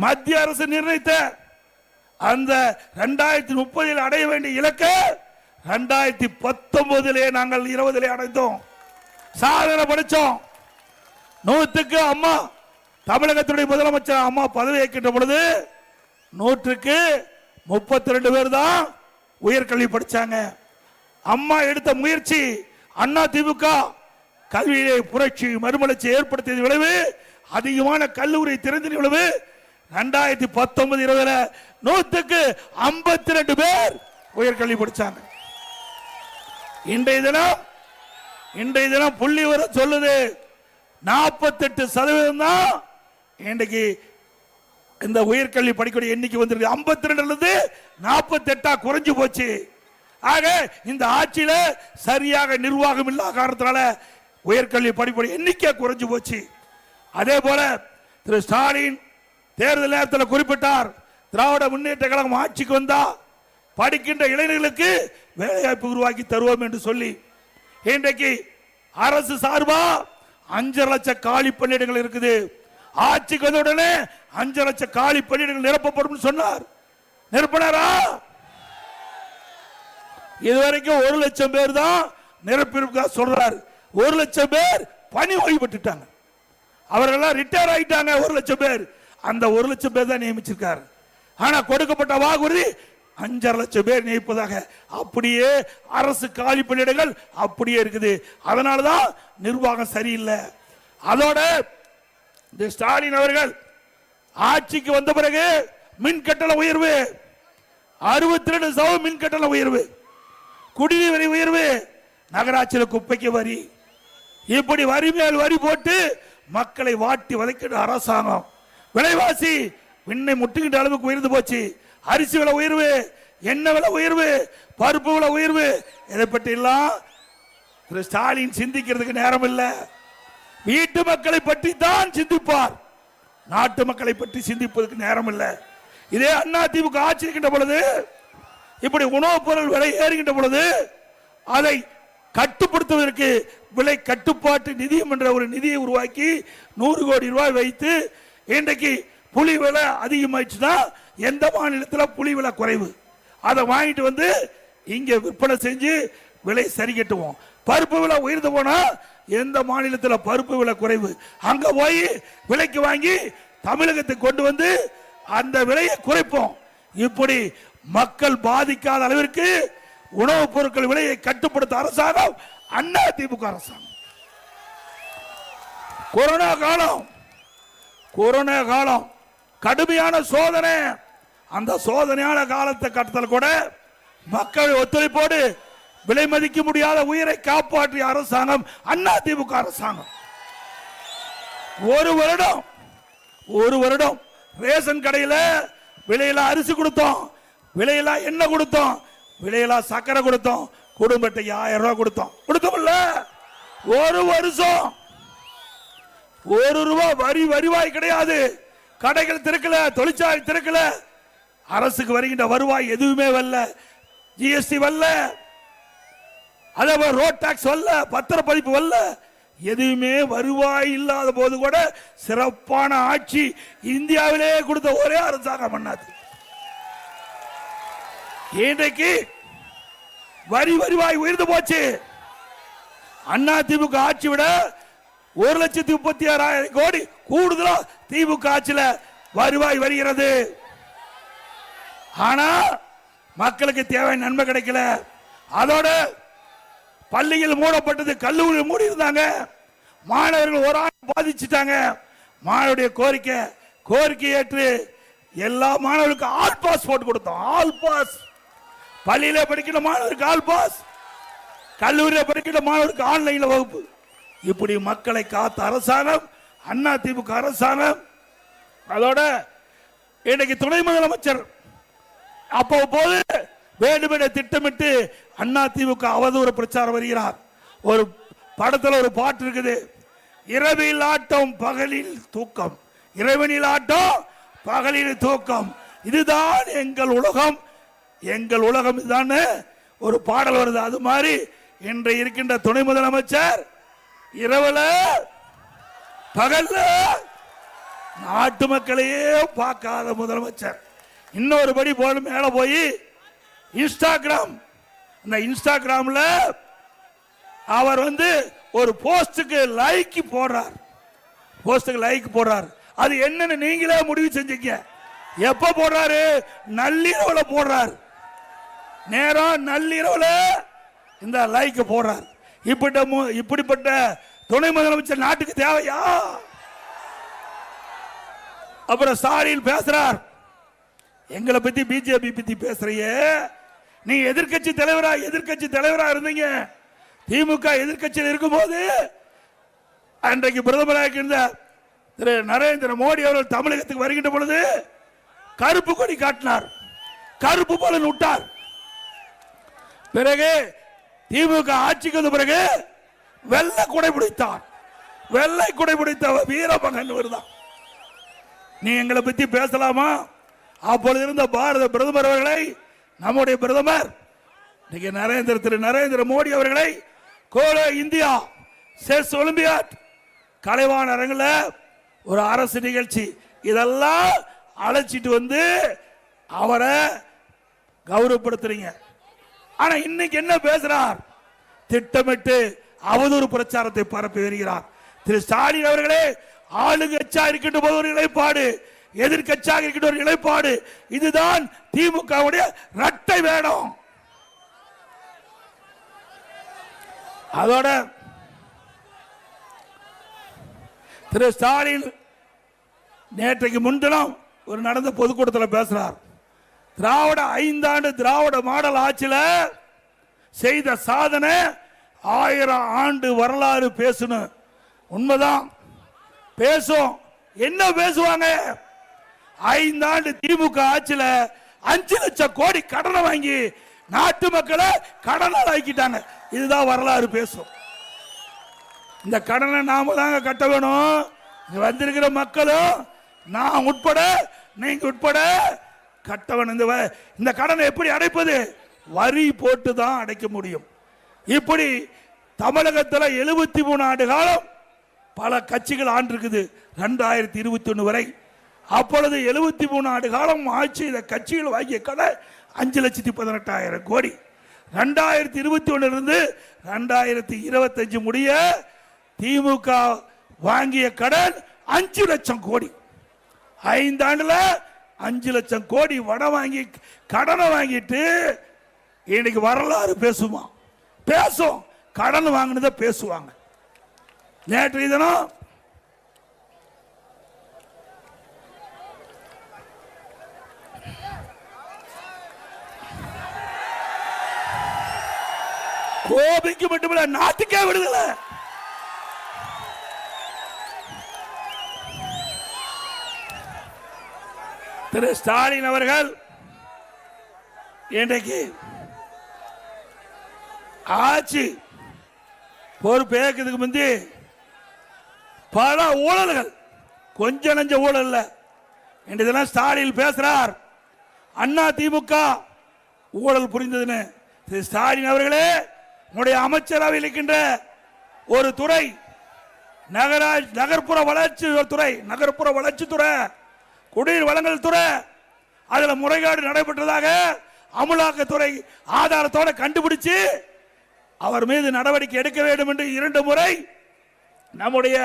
மத்திய அரசு நிர்ணயித்த அந்த 2030 அடைய வேண்டிய இலக்கை 2019 நாங்கள் 20 அடைந்தோம். சாதனை படிச்சோம். 100க்கு அம்மா தமிழகத்துடைய முதலமைச்சர் அம்மா பதவி ஏற்கின்ற பொழுது 100க்கு 32 பேர் தான் உயர்கல்வி படிச்சாங்க. அம்மா எடுத்த முயற்சி, அண்ணா திமுக கல்வியிலே புரட்சி மறுமலர்ச்சி ஏற்படுத்திய விளைவு, அதிகமான கல்லூரி திறந்த விளைவு 2019-20 100க்கு 52 பேர் உயர்கல்வி படிச்சாங்க. இன்றைய தினம் புள்ளி வர சொல்லுது 48% தான் இன்றைக்கு இந்த உயர்கல்வி படிக்கக்கூடிய எண்ணிக்கை வந்திருக்கு. 52 48 குறைஞ்சு போச்சு. ஆக இந்த ஆட்சியில சரியாக நிர்வாகம் இல்லாத காரணத்தினால உயர்கல்வி படிப்புடைய எண்ணிக்கை குறைஞ்சு போச்சு. அதே போல திரு ஸ்டாலின் தேர்தல் நேரத்தில் குறிப்பிட்டார், திராவிட முன்னேற்ற கழகம் ஆட்சிக்கு வந்தா படிக்கின்ற இளைஞர்களுக்கு வேலைவாய்ப்பு உருவாக்கி தருவோம் என்று சொல்லி இன்றைக்கு அரசு சார்பா 5 லட்சம் காலி பணியிடங்கள் இருக்குது. ஆட்சிக்கு வந்த உடனே 5 லட்சம் காலி பணியிடங்கள் நிரப்பப்படும் சொன்னார். நிரப்பினாரா? இதுவரைக்கும் 1 லட்சம் பேர் தான் நிரப்பியிருக்கா சொல்றாரு. 1 லட்சம் பேர் பணி ஓய்வு பெற்றுட்டாங்க. அவர்கள் ரிட்டையர் ஆயிட்டாங்க. 1 லட்சம் பேர், அந்த 1 லட்சம் பேர் தான் நியமிச்சிருக்காரு. ஆனா கொடுக்கப்பட்ட வாக்குறுதி 5 லட்சம் பேர் நியமிப்பதாக. அப்படியே அரசு காலி பணியிடங்கள் அப்படியே இருக்குது. அதனாலதான் நிர்வாகம் சரியில்லை. அதோட இந்த ஸ்டாலின் அவர்கள் ஆட்சிக்கு வந்த பிறகு மின் கட்டண உயர்வு 62% மின் கட்டண உயர்வு, குடிநீர் வரி உயர்வு, நகராட்சியில் குப்பைக்கு வரி, இப்படி வரி மேல் வரி போட்டு மக்களை வாட்டி வதைக்கிற அரசாங்கம். விலைவாசி விண்ணை முட்டுகின்ற அளவுக்கு உயர்ந்து போச்சு. அரிசி விலை உயர்வு, எண்ணெய் விலை உயர்வு, பருப்பு விலை உயர்வு, இதை பற்றி எல்லாம் திரு ஸ்டாலின் சிந்திக்கிறதுக்கு நேரம் இல்லை. வீட்டு மக்களை பற்றி தான் சிந்திப்பார், நாட்டு மக்களை பற்றி சிந்திப்பதற்கு நேரம் இல்லை. இதே அதிமுக ஆட்சி இருக்கின்ற பொழுது, இப்படி உணவுப் பொருள் விலை ஏறுகின்ற பொழுது அதை கட்டுப்படுத்துவதற்கு விலை கட்டுப்பாட்டு நிதியம் என்ற ஒரு நிதியை உருவாக்கி 100 கோடி ரூபாய் வைத்து, இன்றைக்கு புளி விலை அதிகமாயிடுச்சுன்னா எந்த மாநிலத்தில் புளி விலை குறைவு அதை வாங்கிட்டு வந்து இங்க விற்பனை செஞ்சு விலை சரி கட்டுவோம். பருப்பு விலை உயர்ந்து போனா எந்த மாநிலத்தில் பருப்பு விலை குறைவு அங்க போய் விலைக்கு வாங்கி தமிழகத்துக்கு கொண்டு வந்து அந்த விலையை குறைப்போம். இப்படி மக்கள் பாதிக்காத அளவிற்கு உணவுப் பொருட்கள் விலையை கட்டுப்படுத்த அரசாங்கம் அதிமுக அரசாங்கம். கொரோனா காலம் கடுமையான சோதனை. அந்த சோதனையான காலத்தை கட்டத்தில் கூட மக்கள் ஒத்துழைப்போடு விலை மதிக்க முடியாத உயிரை காப்பாற்றிய அரசாங்கம் அதிமுக அரசாங்கம். ஒரு வருடம் ரேஷன் கடையில் விலையில அரிசி கொடுத்தோம், விலையில எண்ணெய் கொடுத்தோம், விலையில சக்கரை கொடுத்தோம், குடும்பத்துக்கு 1000 ரூபாய் கொடுத்தோம்ல. ஒரு வருஷம் 1 ரூபாய் வருவாய் கிடையாது. கடைகள் திறக்கல, தொழிற்சாலை திறக்கல, அரசுக்கு வருகின்ற வருவாய் எதுவுமே வரல. ஜிஎஸ்டி வரல, அதே ரோட் டாக்ஸ் வரல, பத்திரப்பதிப்பு வரல, எதுவுமே வருவாய் இல்லாத போது கூட சிறப்பான ஆட்சி இந்தியாவிலே கொடுத்த ஒரே அரசாங்கம் பண்ணாது. இன்றைக்கு வருவாய் உயர்ந்து போச்சு. அதிமுக ஆட்சி விட 1,36,000 கோடி கூடுதலா திமுக ஆட்சியில வருவாய் வருகிறது. ஆனா மக்களுக்கு தேவையான நன்மை கிடைக்கல. அதோட பள்ளிகள் மூடப்பட்டது, கல்லூரி மூடி இருந்தாங்க, மாணவர்கள் ஒரு ஆண்டு பாதிச்சுட்டாங்க. மாணவருடைய கோரிக்கை ஏற்று எல்லா மாணவர்களுக்கும் ஆல் பாஸ் போட்டு கொடுத்தோம். ஆல் பாஸ், பள்ளியில படிக்கிற மாணவருக்கு ஆல் பாஸ், கல்லூரியில் படிக்கிற மாணவருக்கு ஆன்லைன்ல வகுப்பு. இப்படி மக்களை காத்த அரசாங்கம் அதிமுக அரசாங்கம். அதோட இன்னைக்கு துணை முதலமைச்சர் அப்போது வேண்டுமென திட்டமிட்டு அதிமுக அவதூறு பிரச்சாரம் வருகிறார். ஒரு படத்தில் ஒரு பாட்டு இருக்குது, இரவில் ஆட்டம் பகலில் தூக்கம், இரவனில் ஆட்டம் பகலில் தூக்கம், இதுதான் எங்கள் உலகம், எங்கள் உலகம் இதுதான் ஒரு பாடல் வருது. அது மாதிரி இன்று இருக்கின்ற துணை முதலமைச்சர் இரவுல பகல்ல நாட்டு மக்களையே பார்க்காத முதலமைச்சர். இன்னொரு படி போல மேல போய் இன்ஸ்டாகிராம், அந்த இன்ஸ்டாகிராம்ல அவர் ஒரு போஸ்டுக்கு லைக் போடுறார். அது என்னன்னு நீங்களே முடிவு செஞ்சீங்க. எப்ப போடுறாரு? நள்ளிரவுல போடுறார். நேரம் நள்ளிரவுல இந்த லைக் போடுறார். இப்படிப்பட்ட துணை முதலமைச்சர் நாட்டுக்கு தேவையா? அப்புறம் ஸ்டாலின் பேசுறார், எங்களை பத்தி பிஜேபி பத்தி பேசுறியே, நீ எதிர்கட்சி தலைவரா இருந்தீங்க. திமுக எதிர்கட்சியில் இருக்கும்போது அன்றைக்கு பிரதமராக இருந்த திரு நரேந்திர மோடி அவர்கள் தமிழகத்துக்கு வருகின்ற பொழுது கருப்பு கொடி காட்டினார், கருப்பு பலன் விட்டார். பிறகு திமுக ஆட்சிக்கு வந்த பிறகு வெள்ளை குடை பிடித்தார். வெள்ளை குடை பிடித்த வீரமகன் வருதான். நீ எங்களை பத்தி பேசலாமா? அப்பொழுது இருந்த பாரத பிரதமர் அவர்களை, நம்முடைய பிரதமர் திரு நரேந்திர மோடி அவர்களை கோலோ இந்தியா செஸ் ஒலிம்பியாட் கலைவாணர் அரங்கில் ஒரு அரசு நிகழ்ச்சி இதெல்லாம் அழைச்சிட்டு அவரை கௌரவப்படுத்துறீங்க. ஆனா இன்னைக்கு என்ன பேசுறார்? திட்டமிட்டு அவதூறு பிரச்சாரத்தை பரப்பி வருகிறார். திரு ஸ்டாலின் அவர்களே, ஆளுங்கட்சியா இருக்கின்ற போது ஒரு நிலைப்பாடு, எதிர்கட்சியாக இருக்கின்ற ஒரு நிலைப்பாடு, இதுதான் திமுகவுடைய இரட்டை வேடம். அதோட திரு ஸ்டாலின் நேற்றைக்கு முன்தினம் ஒரு நடந்த பொதுக்கூட்டத்தில் பேசுறார். திராவிட 5 ஆண்டு திராவிட மாடல் ஆட்சியில் செய்த சாதனை 1000 ஆண்டு வரலாறு பேசணும். உண்மைதான் பேசும். என்ன பேசுவாங்க? 5 ஆண்டு திமுக ஆட்சியில் 5 லட்சம் கோடி கடனை வாங்கி நாட்டு மக்களை கடனால் ஆக்கிட்டாங்க. இதுதான் வரலாறு பேசும். இந்த கடனை நாம தாங்க கட்ட வேணும். வந்திருக்கிற மக்களும் நான் உட்பட நீங்க உட்பட கட்டவன். இந்த கடனை எப்படி அடைப்பது? வரி போட்டு தான் அடைக்க முடியும். இப்படி தமிழகத்தில் 73 ஆண்டு காலம் பல கட்சிகள் ஆண்டிருக்குது 2021 வரை. அப்பொழுது 73 ஆண்டு காலம் ஆட்சி இந்த கட்சிகள் வாங்கிய கடன் 5,18,000 கோடி. 2021 இருந்து 2025 முடிய திமுக வாங்கிய கடன் 5 லட்சம் கோடி. 5 ஆண்டுல 5 லட்சம் கோடி வடை வாங்கி கடனை வாங்கிட்டு இன்னைக்கு வரலாறு பேசுமா? பேசும். கடன் வாங்கினதை பேசுவாங்க. நேற்று தினம் கோபிக்கு மட்டுமில்ல நாட்டுக்கே விடுதலை. திரு ஸ்டாலின் அவர்கள் இன்றைக்கு ஆட்சி பொறுப்பேற்கிறதுக்கு முந்தி பல ஊழல்கள், கொஞ்ச நஞ்ச ஊழல் இல்ல. இன்றைக்கு ஸ்டாலின் பேசுறார் அண்ணா திமுக ஊழல் புரிந்ததுன்னு. திரு ஸ்டாலின் அவர்களே, உங்களுடைய அமைச்சரவையில் இருக்கின்ற ஒரு துறை நகர்ப்புற வளர்ச்சி துறை, நகர்ப்புற வளர்ச்சித்துறை, குடிநீர் வழங்கல் துறை, அதுல முறைகேடு நடைபெற்றதாக அமலாக்கத்துறை ஆதாரத்தோட கண்டுபிடிச்சு அவர் மீது நடவடிக்கை எடுக்க வேண்டும் என்று 2 முறை நம்முடைய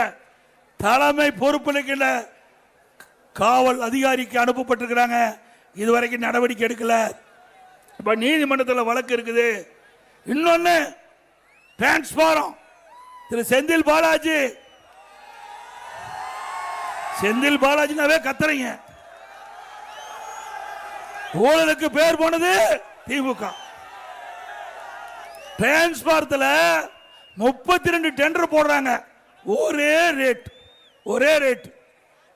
தலைமை பொறுப்பில் இருக்கின்ற காவல் அதிகாரிக்கு அனுப்பப்பட்டிருக்கிறாங்க. இதுவரைக்கும் நடவடிக்கை எடுக்கல. இப்ப நீதிமன்றத்தில் வழக்கு இருக்குது. இன்னொன்னு டிரான்ஸ்பாரம். திரு செந்தில் பாலாஜி, செந்தில் பாலாஜினாவே கத்துறீங்க. ஊழலுக்கு பேர் போனது திமுக. டிரான்ஸ்பாரத்தில் 32 டெண்டர் போடுறாங்க. ஒரே ரேட், ஒரே ரேட்.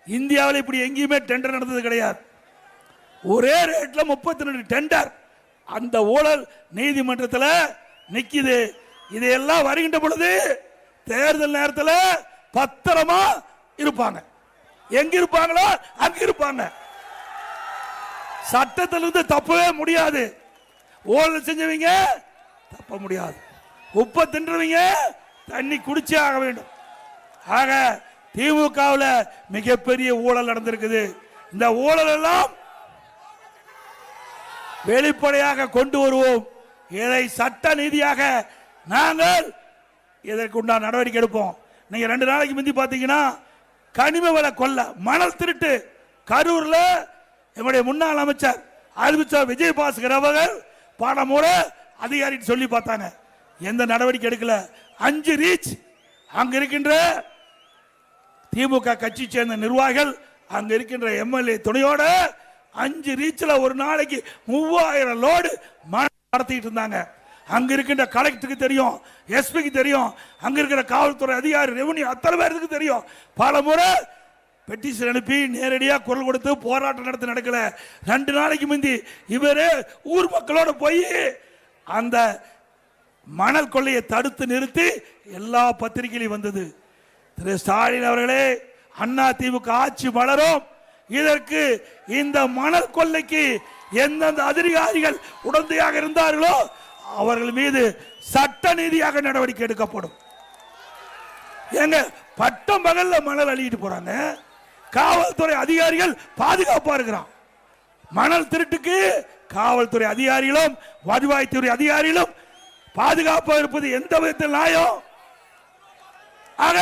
இந்தியாவில் இப்படி எங்கேயுமே டெண்டர் நடந்தது கிடையாது. ஒரே ரேட்ல 32 டெண்டர். அந்த ஊழல் நீதிமன்றத்தில் நிக்குது. இதையெல்லாம் வருகின்ற பொழுது தேர்தல் நேரத்தில் பத்திரமா இருப்பாங்க. எங்க இருப்பாங்களோ அங்க இருப்பாங்க. சட்டத்திலிருந்து தப்பவே முடியாது. ஊழல் செஞ்சவங்க தப்ப முடியாது. உப்ப தின்றவங்க தண்ணி குடிச்சே ஆக வேண்டும். ஆக திமுகவில் மிகப்பெரிய ஊழல் நடந்திருக்குது. இந்த ஊழல் எல்லாம் வெளிப்படையாக கொண்டு வருவோம். இதை சட்ட நீதியாக நாங்கள் இதற்குண்டான நடவடிக்கை எடுப்போம். நீங்க 2 நாளைக்கு முந்தி பாத்தீங்கன்னா கனிம வள கொள்ள, மணல் திருட்டு கரூர்ல என்னுடைய முன்னாள் அமைச்சர் அறிவிச்சார் விஜயபாஸ்கர் அவர்கள் பல முறை அதிகாரி சொல்லி பார்த்தாங்க. எந்த நடவடிக்கை எடுக்கல. 5 ரீச் அங்க இருக்கின்ற திமுக கட்சி சேர்ந்த நிர்வாகிகள், அங்க இருக்கின்ற எம்எல்ஏ துணையோட 5 ரீச்ல ஒரு நாளைக்கு 3000 லோடு நடத்திட்டு இருந்தாங்க. அங்க இருக்கின்ற கலெக்டருக்கு தெரியும், எஸ்பிக்கு தெரியும், அங்க இருக்கிற காவல்துறை அதிகாரி, ரெவன்யூ அத்தனை பேருக்கு தெரியும். பல முறை பெட்டிஷன் அனுப்பி நேரடியாக குரல் கொடுத்து போராட்டம் நடத்த நடக்கல. 2 நாளைக்கு முந்தி இவரே ஊர் மக்களோட போய் அந்த மணல் கொள்ளையை தடுத்து நிறுத்தி எல்லா பத்திரிகையிலும் வந்தது. திரு ஸ்டாலின் அவர்களே, அண்ணா திமுக ஆட்சி மலரும். இதற்கு இந்த மணல் கொள்ளைக்கு எந்தெந்த அதிகாரிகள் உடந்தையாக இருந்தார்களோ அவர்கள் மீது சட்ட நீதியாக நடவடிக்கை எடுக்கப்படும். எங்க பட்டம் பகல்ல மணல் அள்ளிட்டு போறாங்க. காவல்துறை அதிகாரிகள் பாதுகாப்பா இருக்கிறான். மணல் திருட்டுக்கு காவல்துறை அதிகாரிகளும் வருவாய்த்துறை அதிகாரிகளும் பாதுகாப்பாக இருப்பது எந்த விதத்தில் நியாயம்? ஆக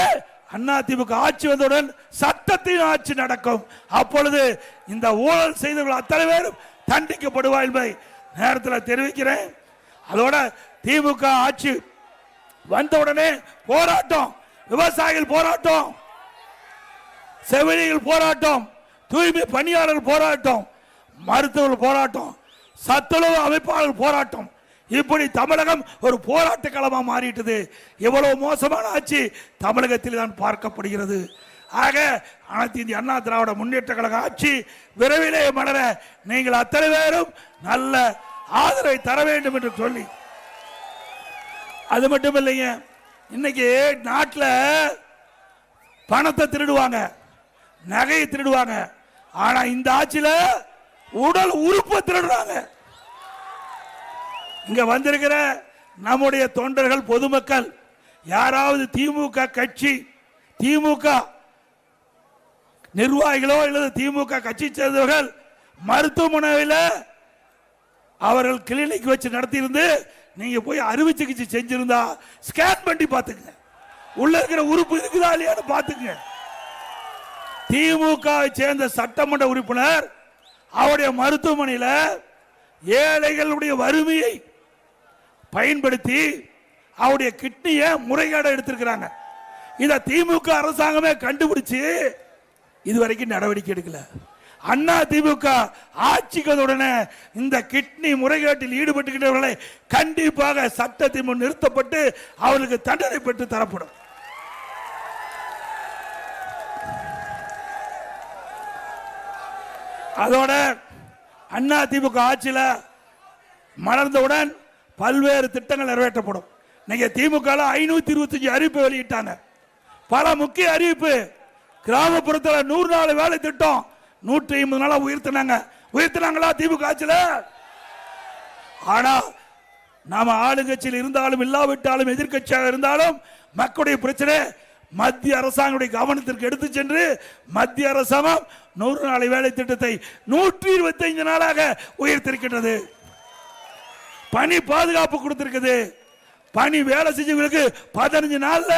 அதிமுக ஆட்சி வந்தவுடன் சட்டத்தின் ஆட்சி நடக்கும். அப்பொழுது இந்த ஊழல் செய்தவர்கள் அத்தனை பேரும் தண்டிக்கப்படுவார் என்பதை நேரத்தில் தெரிவிக்கிறேன். அதோட திமுக ஆட்சி வந்தவுடனே போராட்டம், விவசாயிகள் போராட்டம், செவிலியர்கள் போராட்டம், தூய்மை பணியாளர்கள் போராட்டம், மருத்துவர்கள் போராட்டம், சத்துணவு அமைப்பாளர்கள் போராட்டம், இப்படி தமிழகம் ஒரு போராட்ட களமா மாறிட்டது. எவ்வளவு மோசமான ஆட்சி தமிழகத்தில் தான் பார்க்கப்படுகிறது. ஆக அனைத்து இந்திய அண்ணா திராவிட முன்னேற்ற கழக ஆட்சி விரைவிலே மலர நீங்கள் அத்தனை பேரும் நல்ல ஆதரவை தர வேண்டும் என்று சொல்லி, அது மட்டும் இல்லைங்க, இன்னைக்கு நாட்டில் பணத்தை திருடுவாங்க, நகையை திருடுவாங்க, ஆனா இந்த ஆட்சியில உடல் உறுப்பை திருடுறாங்க. இங்க வந்திருக்கிற நம்முடைய தொண்டர்கள், பொதுமக்கள் யாராவது திமுக கட்சி, திமுக நிர்வாகிகளோ அல்லது திமுக கட்சி சேர்ந்தவர்கள் மருத்துவமனையில் அவர்கள் கிளினிக் வச்சு நடத்தியிருந்து நீங்க போய் அறுவை சிகிச்சை செஞ்சிருந்தா ஸ்கேன் பண்ணி பார்த்துங்க, உள்ள இருக்கிற உறுப்பு இருக்குதா இல்லையான்னு பார்த்துங்க. திமுக சேர்ந்த சட்டமன்ற உறுப்பினர் அவருடைய மருத்துவமனையில் ஏழைகளுடைய வறுமையை பயன்படுத்தி அவருடைய கிட்னியை முறைகேட எடுத்திருக்கிறாங்க. இத திமுக அரசாங்கமே கண்டுபிடிச்சு இதுவரைக்கும் நடவடிக்கை எடுக்கல. அண்ணா திமுக ஆட்சிகளுடனே இந்த கிட்னி முறைகேட்டில் ஈடுபட்டுகிறவர்களை கண்டிப்பாக சட்டத்தின் முன் நிறுத்தப்பட்டு அவர்களுக்கு தண்டனை பெற்று தரப்படும். அதோட அண்ணா திமுக ஆட்சியில் மலர்ந்தவுடன் பல்வேறு திட்டங்கள் நிறைவேற்றப்படும். நீங்க திமுக 525 அறிவிப்பு வெளியிட்டாங்க. பல முக்கிய அறிவிப்பு. கிராமப்புறத்தில் 100 நாள் வேலை திட்டம் 150 நாளா உயர்த்தினாங்களா திமுக ஆட்சியில்? ஆனா நாம ஆளுங்கட்சியில் இருந்தாலும் இல்லாவிட்டாலும் எதிர்கட்சியாக இருந்தாலும் மக்களுடைய பிரச்சனை மத்திய அரசாங்கத்துடைய கவனத்திற்கு எடுத்து சென்று மத்திய அரசாங்கம் 100 நாள் வேலை திட்டத்தை 125 நாளாக உயர்த்திருக்கின்றது. பணி பாதுகாப்பு கொடுத்திருக்குது. பணி வேலை செஞ்சவங்களுக்கு 15 நாள்ல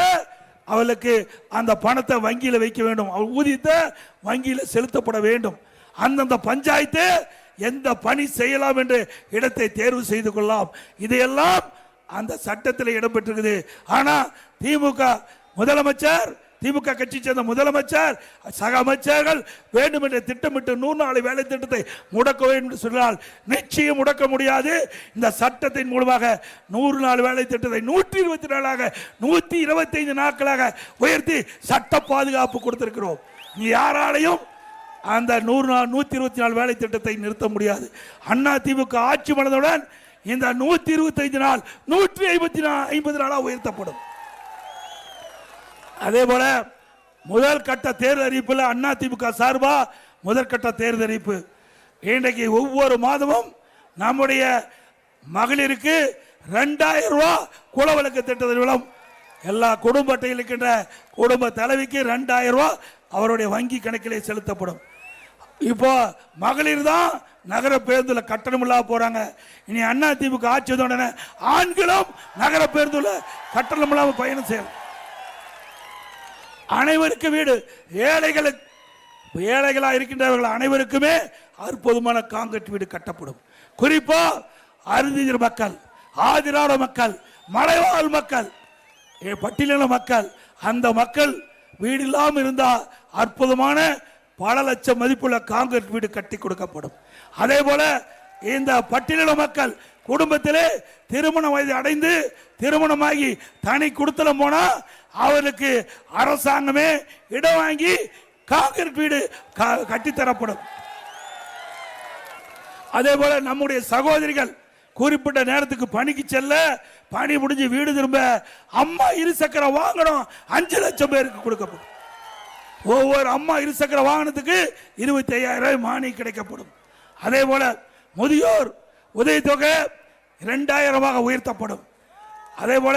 அவளுக்கு அந்த பணத்தை வங்கியில் வைக்க வேண்டும், ஊதியத்தை வங்கியில் செலுத்தப்பட வேண்டும். அந்தந்த பஞ்சாயத்து எந்த பணி செய்யலாம் என்று இடத்தை தேர்வு செய்து கொள்ளலாம். இதையெல்லாம் அந்த சட்டத்தில் இடம்பெற்றிருக்குது. ஆனா திமுக முதலமைச்சர், திமுக கட்சி சேர்ந்த முதலமைச்சர், சக அமைச்சர்கள் வேண்டும் என்று திட்டமிட்டு 100 நாள் வேலை திட்டத்தை முடக்க வேண்டும் என்று சொன்னால் நிச்சயம் முடக்க முடியாது. இந்த சட்டத்தின் மூலமாக 100 நாள் வேலை திட்டத்தை 120 நாளாக 125 நாட்களாக உயர்த்தி சட்ட பாதுகாப்பு கொடுத்திருக்கிறோம். நீ யாராலையும் அந்த 120 நாள் வேலை திட்டத்தை நிறுத்த முடியாது. அண்ணா திமுக ஆட்சி மலர்ந்தவுடன் இந்த 125 நாள் 150 நாளாக உயர்த்தப்படும். அதே போல முதல் கட்ட தேர்தல் அறிவிப்பில் அண்ணா திமுக சார்பா முதற்கட்ட தேர்தல் அறிவிப்பு. இன்றைக்கு ஒவ்வொரு மாதமும் நம்முடைய மகளிருக்கு 2000 ரூபாய் குலவிளக்கு திட்டத்தின் மூலம் எல்லா குடும்ப அட்டையில் இருக்கின்ற குடும்ப தலைவிக்கு 2000 ரூபாய் அவருடைய வங்கி கணக்கிலே செலுத்தப்படும். இப்போ மகளிர் தான் நகர பேருந்துல கட்டணம் இல்லாம போறாங்க. இனி அண்ணா திமுக ஆட்சி உடனே ஆண்களும் நகர பேருந்துல கட்டணம் இல்லாம பயணம் செய்யணும். அனைவருக்கு வீடு, ஏழைகளா இருக்கின்றவர்கள் அனைவருக்குமே அற்புதமான காங்கிரீட் வீடு கட்டப்படும். குறிப்பா அருந்தியர் மக்கள், ஆதிராட மக்கள், மலைவாழ் மக்கள், பட்டியலின மக்கள், அந்த மக்கள் வீடு இல்லாமல் இருந்தா அற்புதமான பல லட்சம் மதிப்புள்ள காங்கிரீட் வீடு கட்டி கொடுக்கப்படும். அதே போல இந்த பட்டியலின மக்கள் குடும்பத்திலே திருமண வயது அடைந்து திருமணமாகி தனி குடுத்தலம் போனா அவருக்கு அரசாங்கமே இடம் வாங்கி காங்கிரீட் வீடு கட்டித்தரப்படும். அதே போல நம்முடைய சகோதரிகள் குறிப்பிட்ட நேரத்துக்கு பணிக்கு செல்ல, பணி முடிஞ்சு வீடு திரும்ப அம்மா இருசக்கர வாகனம் 5 லட்சம் பேருக்கு கொடுக்கப்படும். ஒவ்வொரு அம்மா இருசக்கர வாகனத்துக்கு 25,000 ரூபாய் மானியம் கிடைக்கப்படும். அதே போல முதியோர் உதவித்தொகை 2000 உயர்த்தப்படும். அதே போல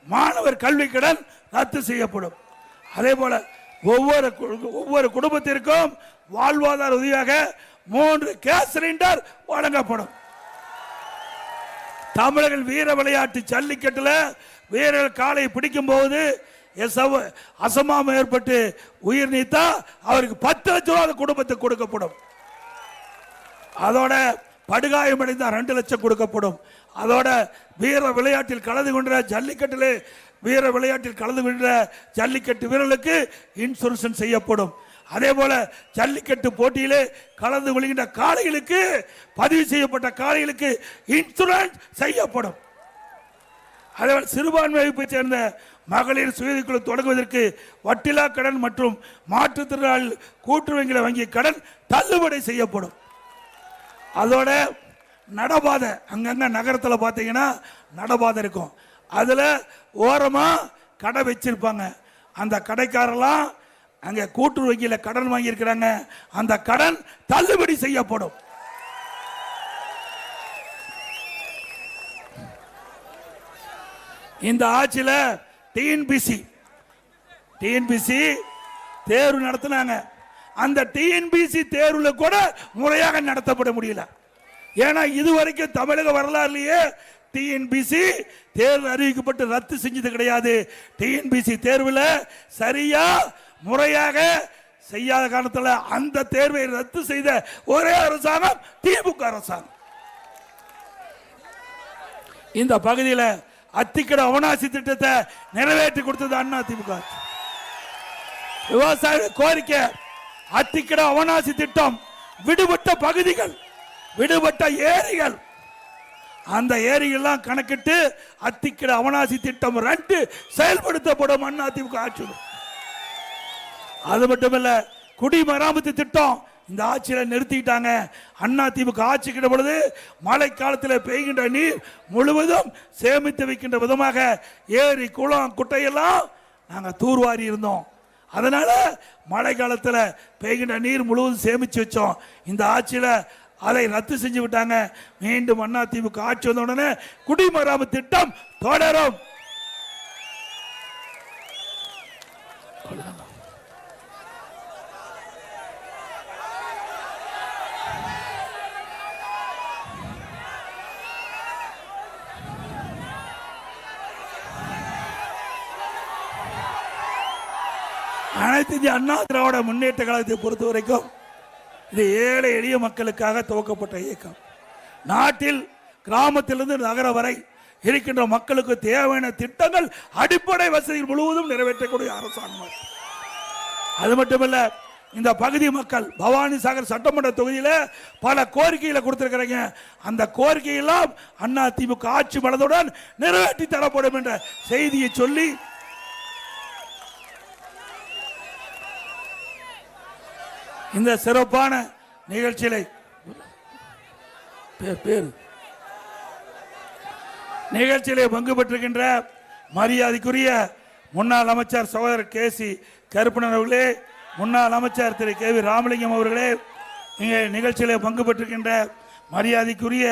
மாணவர் கல்வி கடன் ரத்து செய்யப்படும். அதே போல ஒவ்வொரு குடும்பத்திற்கும் வாழ்வாதார உதவியாக 3 கேஸ் சிலிண்டர் வழங்கப்படும். தமிழர்கள் வீர விளையாட்டு ஜல்லிக்கட்டுல வீரர்கள் காலை பிடிக்கும் போது அசமானம் ஏற்பட்டு உயிர் நீத்தா அவருக்கு 10 லட்சம் ரூபாய் குடும்பத்துக்கு கொடுக்கப்படும். அதோட படுகாயமடைந்த 2 லட்சம் கொடுக்கப்படும். அதோட வீர விளையாட்டில் கலந்து கொண்ட ஜல்லிக்கட்டிலே வீர விளையாட்டில் கலந்து கொண்ட ஜல்லிக்கட்டு வீரர்களுக்கு இன்சூரன்ஸ் செய்யப்படும். அதே போல ஜல்லிக்கட்டு போட்டியிலே கலந்து கொள்கின்ற காளைகளுக்கு, பதிவு செய்யப்பட்ட காளைகளுக்கு இன்சூரன்ஸ் செய்யப்படும். அதேபோல் சிறுபான்மை வகுப்பை சேர்ந்த மகளிர் சுயக்குழு தொடங்குவதற்கு வட்டிலா கடன் மற்றும் மாற்றுத்திறனாளி கூட்டுறவு வங்கி கடன் தள்ளுபடி செய்யப்படும். அதோட நடபாதை, அங்கங்க நகரத்தில் பார்த்தீங்கன்னா நடபாதை இருக்கும், அதில் ஓரமாக கடை வச்சிருப்பாங்க. அந்த கடைக்காரெல்லாம் அங்கே கூட்டுறவு வங்கியில் கடன் வாங்கியிருக்கிறாங்க, அந்த கடன் தள்ளுபடி செய்யப்படும். இந்த ஆட்சியில் டிஎன்பிசி தேர்வு நடத்தினாங்க. அந்த டிஎன்பிசி தேர்வுல கூட முறையாக நடத்தப்பட முடியல. ஏன்னா இதுவரைக்கும் தமிழக வரலாறுலயே டிஎன்பிசி தேர்வு அறிவிக்கப்பட்டு ரத்து செஞ்சது கிடையாது. டிஎன்பிசி தேர்வுல சரியா முறையாக செய்யாத காரணத்தில் அந்த தேர்வை ரத்து செய்த ஒரே அரசாங்கம் திமுக அரசாங்கம். இந்த பகுதியில் அத்திக்கடை அவனாசி திட்டத்தை நிறைவேற்றி கொடுத்தது அண்ணா திமுக. விவசாய கோரிக்கை, அத்திக்கடை அவனாசி திட்டம், விடுபட்ட பகுதிகள், விடுபட்ட ஏரிகள், அந்த ஏரிகள்லாம் கணக்கிட்டு அத்திக்கடை அவனாசி திட்டம் 2 செயல்படுத்தப்படும் அண்ணா திமுக ஆட்சி. அது மட்டுமல்ல, குடிமராமத்து திட்டம் இந்த ஆட்சியில் நிறுத்திட்டாங்க. அண்ணா திமுக ஆட்சி கிட்ட பொழுது மழை காலத்தில் பெய்கின்ற நீர் முழுவதும் சேமித்து வைக்கின்ற விதமாக ஏரி குளம் குட்டையெல்லாம் நாங்கள் தூர்வாரி இருந்தோம். அதனால மழை காலத்தில் பெய்கின்ற நீர் முழுவதும் சேமித்து வச்சோம். இந்த ஆட்சியில் அதை ரத்து செஞ்சு விட்டாங்க. மீண்டும் அண்ணா திமுக ஆட்சி வந்த உடனே குடிமராமத்து திட்டம் தொடரும். அனைத்து இந்திய அண்ணா திராவிட முன்னேற்ற கழகத்தை பொறுத்த வரைக்கும் இது ஏழை எளிய மக்களுக்காக துவக்கப்பட்ட இயக்கம். நாட்டில் கிராமத்திலிருந்து நகர வரை இருக்கின்ற மக்களுக்கு தேவையான திட்டங்கள், அடிப்படை வசதிகள் முழுவதும் நிறைவேற்றக்கூடிய அரசாங்கம். அது மட்டுமல்ல, இந்த பகுதி மக்கள் பவானி சாகர் சட்டமன்ற தொகுதியில் பல கோரிக்கைகளை கொடுத்திருக்கிறாங்க. அந்த கோரிக்கையெல்லாம் அண்ணா திமுக ஆட்சி மனதுடன் நிறைவேற்றி தரப்படும் என்ற செய்தியை சொல்லி இந்த சிறப்பான நிகழ்ச்சியிலே பங்கு பெற்றிருக்கின்ற மரியாதைக்குரிய முன்னாள் அமைச்சர் சகோதரர் கேசி கருப்பணன் அவர்களே, முன்னாள் அமைச்சர் திரு கே வி ராமலிங்கம் அவர்களே, இங்கே நிகழ்ச்சியிலே பங்கு பெற்றிருக்கின்ற மரியாதைக்குரிய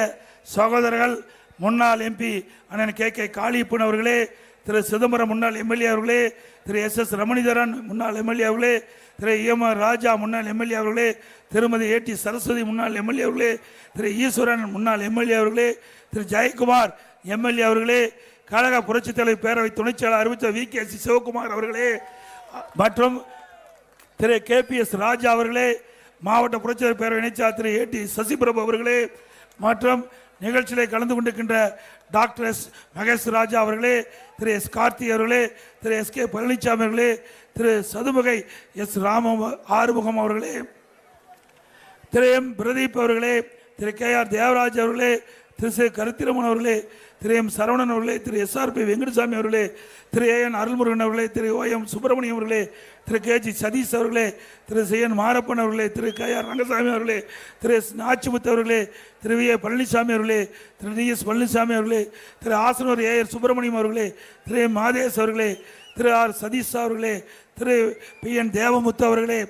சகோதரர்கள் முன்னாள் எம்பி அண்ணன் கே காளியப்பன் அவர்களே, திரு சிதம்பரம் முன்னாள் எம்எல்ஏ அவர்களே, திரு எஸ் ரமணிதரன் முன்னாள் எம்எல்ஏ அவர்களே, திரு EMR ராஜா முன்னாள் எம்எல்ஏ அவர்களே, திருமதி AT சரஸ்வதி முன்னாள் எம்எல்ஏ அவர்களே, திரு ஈஸ்வரன் முன்னாள் எம்எல்ஏ அவர்களே, திரு ஜெயக்குமார் எம்எல்ஏ அவர்களே, கழக புரட்சித் தலைவர் பேரவை துணைச் செயலாளர் அறிவித்த VKC சிவகுமார் அவர்களே, மற்றும் திரு KPS ராஜா அவர்களே, மாவட்ட புரட்சித் தலைவர் பேரவை இணைச்சாளர் திரு AT சசிபிரபு அவர்களே, மற்றும் நிகழ்ச்சியிலே கலந்து கொண்டிருக்கின்ற டாக்டர் எஸ் மகேஷ் ராஜா அவர்களே, திரு எஸ் கார்த்திக் அவர்களே, திரு SK பழனிசாமி அவர்களே, திரு சதுமுகை எஸ் ஆறுமுகம் அவர்களே, திரு M பிரதீப் அவர்களே, திரு KR தேவராஜ் அவர்களே, திரு கருத்திரமன் அவர்களே, திரு M சரவணன் அவர்களே, திரு SRP வெங்கடசாமி அவர்களே, திரு AN அருள்முருகன் அவர்களே, திரு OM சுப்பிரமணியம் அவர்களே, திரு KG சதீஷ் அவர்களே, திரு CN மாரப்பன் அவர்களே, திரு KR ரங்கசாமி அவர்களே, திரு S நாச்சிமுத்து அவர்களே, திரு VA பழனிசாமி அவர்களே, திரு DS பழனிசாமி அவர்களே, திரு ஆசனூர் AR சுப்பிரமணியம் அவர்களே, திரு M மாதேஷ் அவர்களே, திரு R சதீஷ் அவர்களே, திரு PN தேவமுத்து அவர்களே,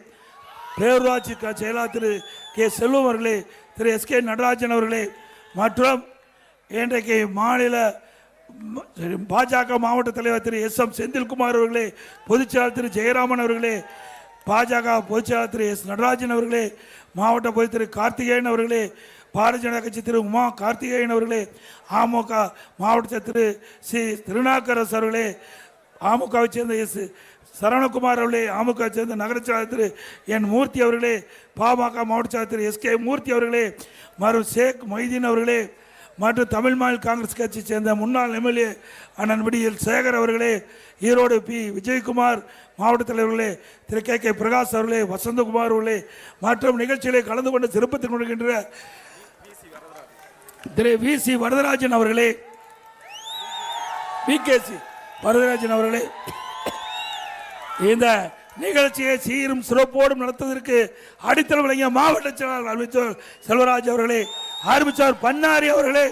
பேரூராட்சி செயலாளர் திரு K செல்வம் அவர்களே, திரு SK நடராஜன் அவர்களே, மற்றும் இன்றைக்கு மாநில பாஜக மாவட்ட தலைவர் திரு SM செந்தில்குமார் அவர்களே, பொதுச்செயலாளர் திரு ஜெயராமன் அவர்களே, பாஜக பொதுச்செயலாளர் திரு S நடராஜன் அவர்களே, மாவட்ட பொதுச் திரு கார்த்திகேயன் அவர்களே, பாரதிய ஜனதா கட்சி திரு உமா கார்த்திகேயன் அவர்களே, அமமுக மாவட்ட திரு சி திருநாக்கரசு அவர்களே, அமமுகவை சேர்ந்த எஸ் சரவணகுமார் அவர்களே, அமமுக சேர்ந்த நகர செயலாளர் திரு என் மூர்த்தி அவர்களே, பாமக மாவட்ட செயலாளர் திரு SK மூர்த்தி அவர்களே, மற்றும் ஷேக் மொய்தீன் அவர்களே, மற்றும் தமிழ் மாநில காங்கிரஸ் கட்சியை சேர்ந்த முன்னாள் எம்எல்ஏ அண்ணன் விடியல் சேகர் அவர்களே, ஈரோடு பி விஜயகுமார் மாவட்ட தலைவர்களே, திரு கே பிரகாஷ் அவர்களே, வசந்தகுமார் அவர்களே மற்றும் நிகழ்ச்சியிலே கலந்து கொண்டு சிறப்பித்துக் கொள்கின்ற திரு வி.சி. வரதராஜன் அவர்களே, வி.கே.சி. வரதராஜன் அவர்களே, இந்த நிகழ்ச்சியை சீரும் சிறப்போடும் நடத்துவதற்கு அடித்தளம் வழங்கிய மாவட்ட செயலாளர் அமைச்சர் செல்வராஜ் அவர்களே, ஆரம்பிச்சார் பன்னாரி அவர்களே,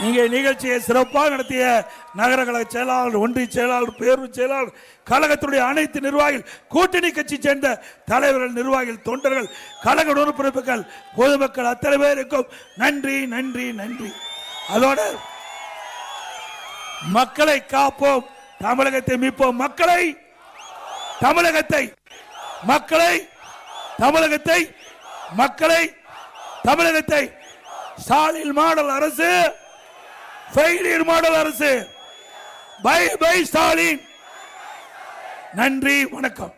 இங்கே நிகழ்ச்சியை சிறப்பாக நடத்திய நகர கழக செயலாளர், ஒன்றிய செயலாளர், பேரூர் செயலாளர், கழகத்துடைய அனைத்து நிர்வாகிகள், கூட்டணி கட்சி சேர்ந்த தலைவர்கள், நிர்வாகிகள், தொண்டர்கள், கழக உறுப்பினர்கள், பொதுமக்கள் அத்தனை பேருக்கும் நன்றி நன்றி நன்றி. அதோட மக்களை காப்போம், தமிழகத்தை மீட்போம், மக்களை தமிழகத்தை மக்களை தமிழகத்தை மக்களை தமிழகத்தை ஸ்டாலின் மாடல் அரசு, ஃபெயிலியர் மாடல் அரசு, பை பை ஸ்டாலின். நன்றி, வணக்கம்.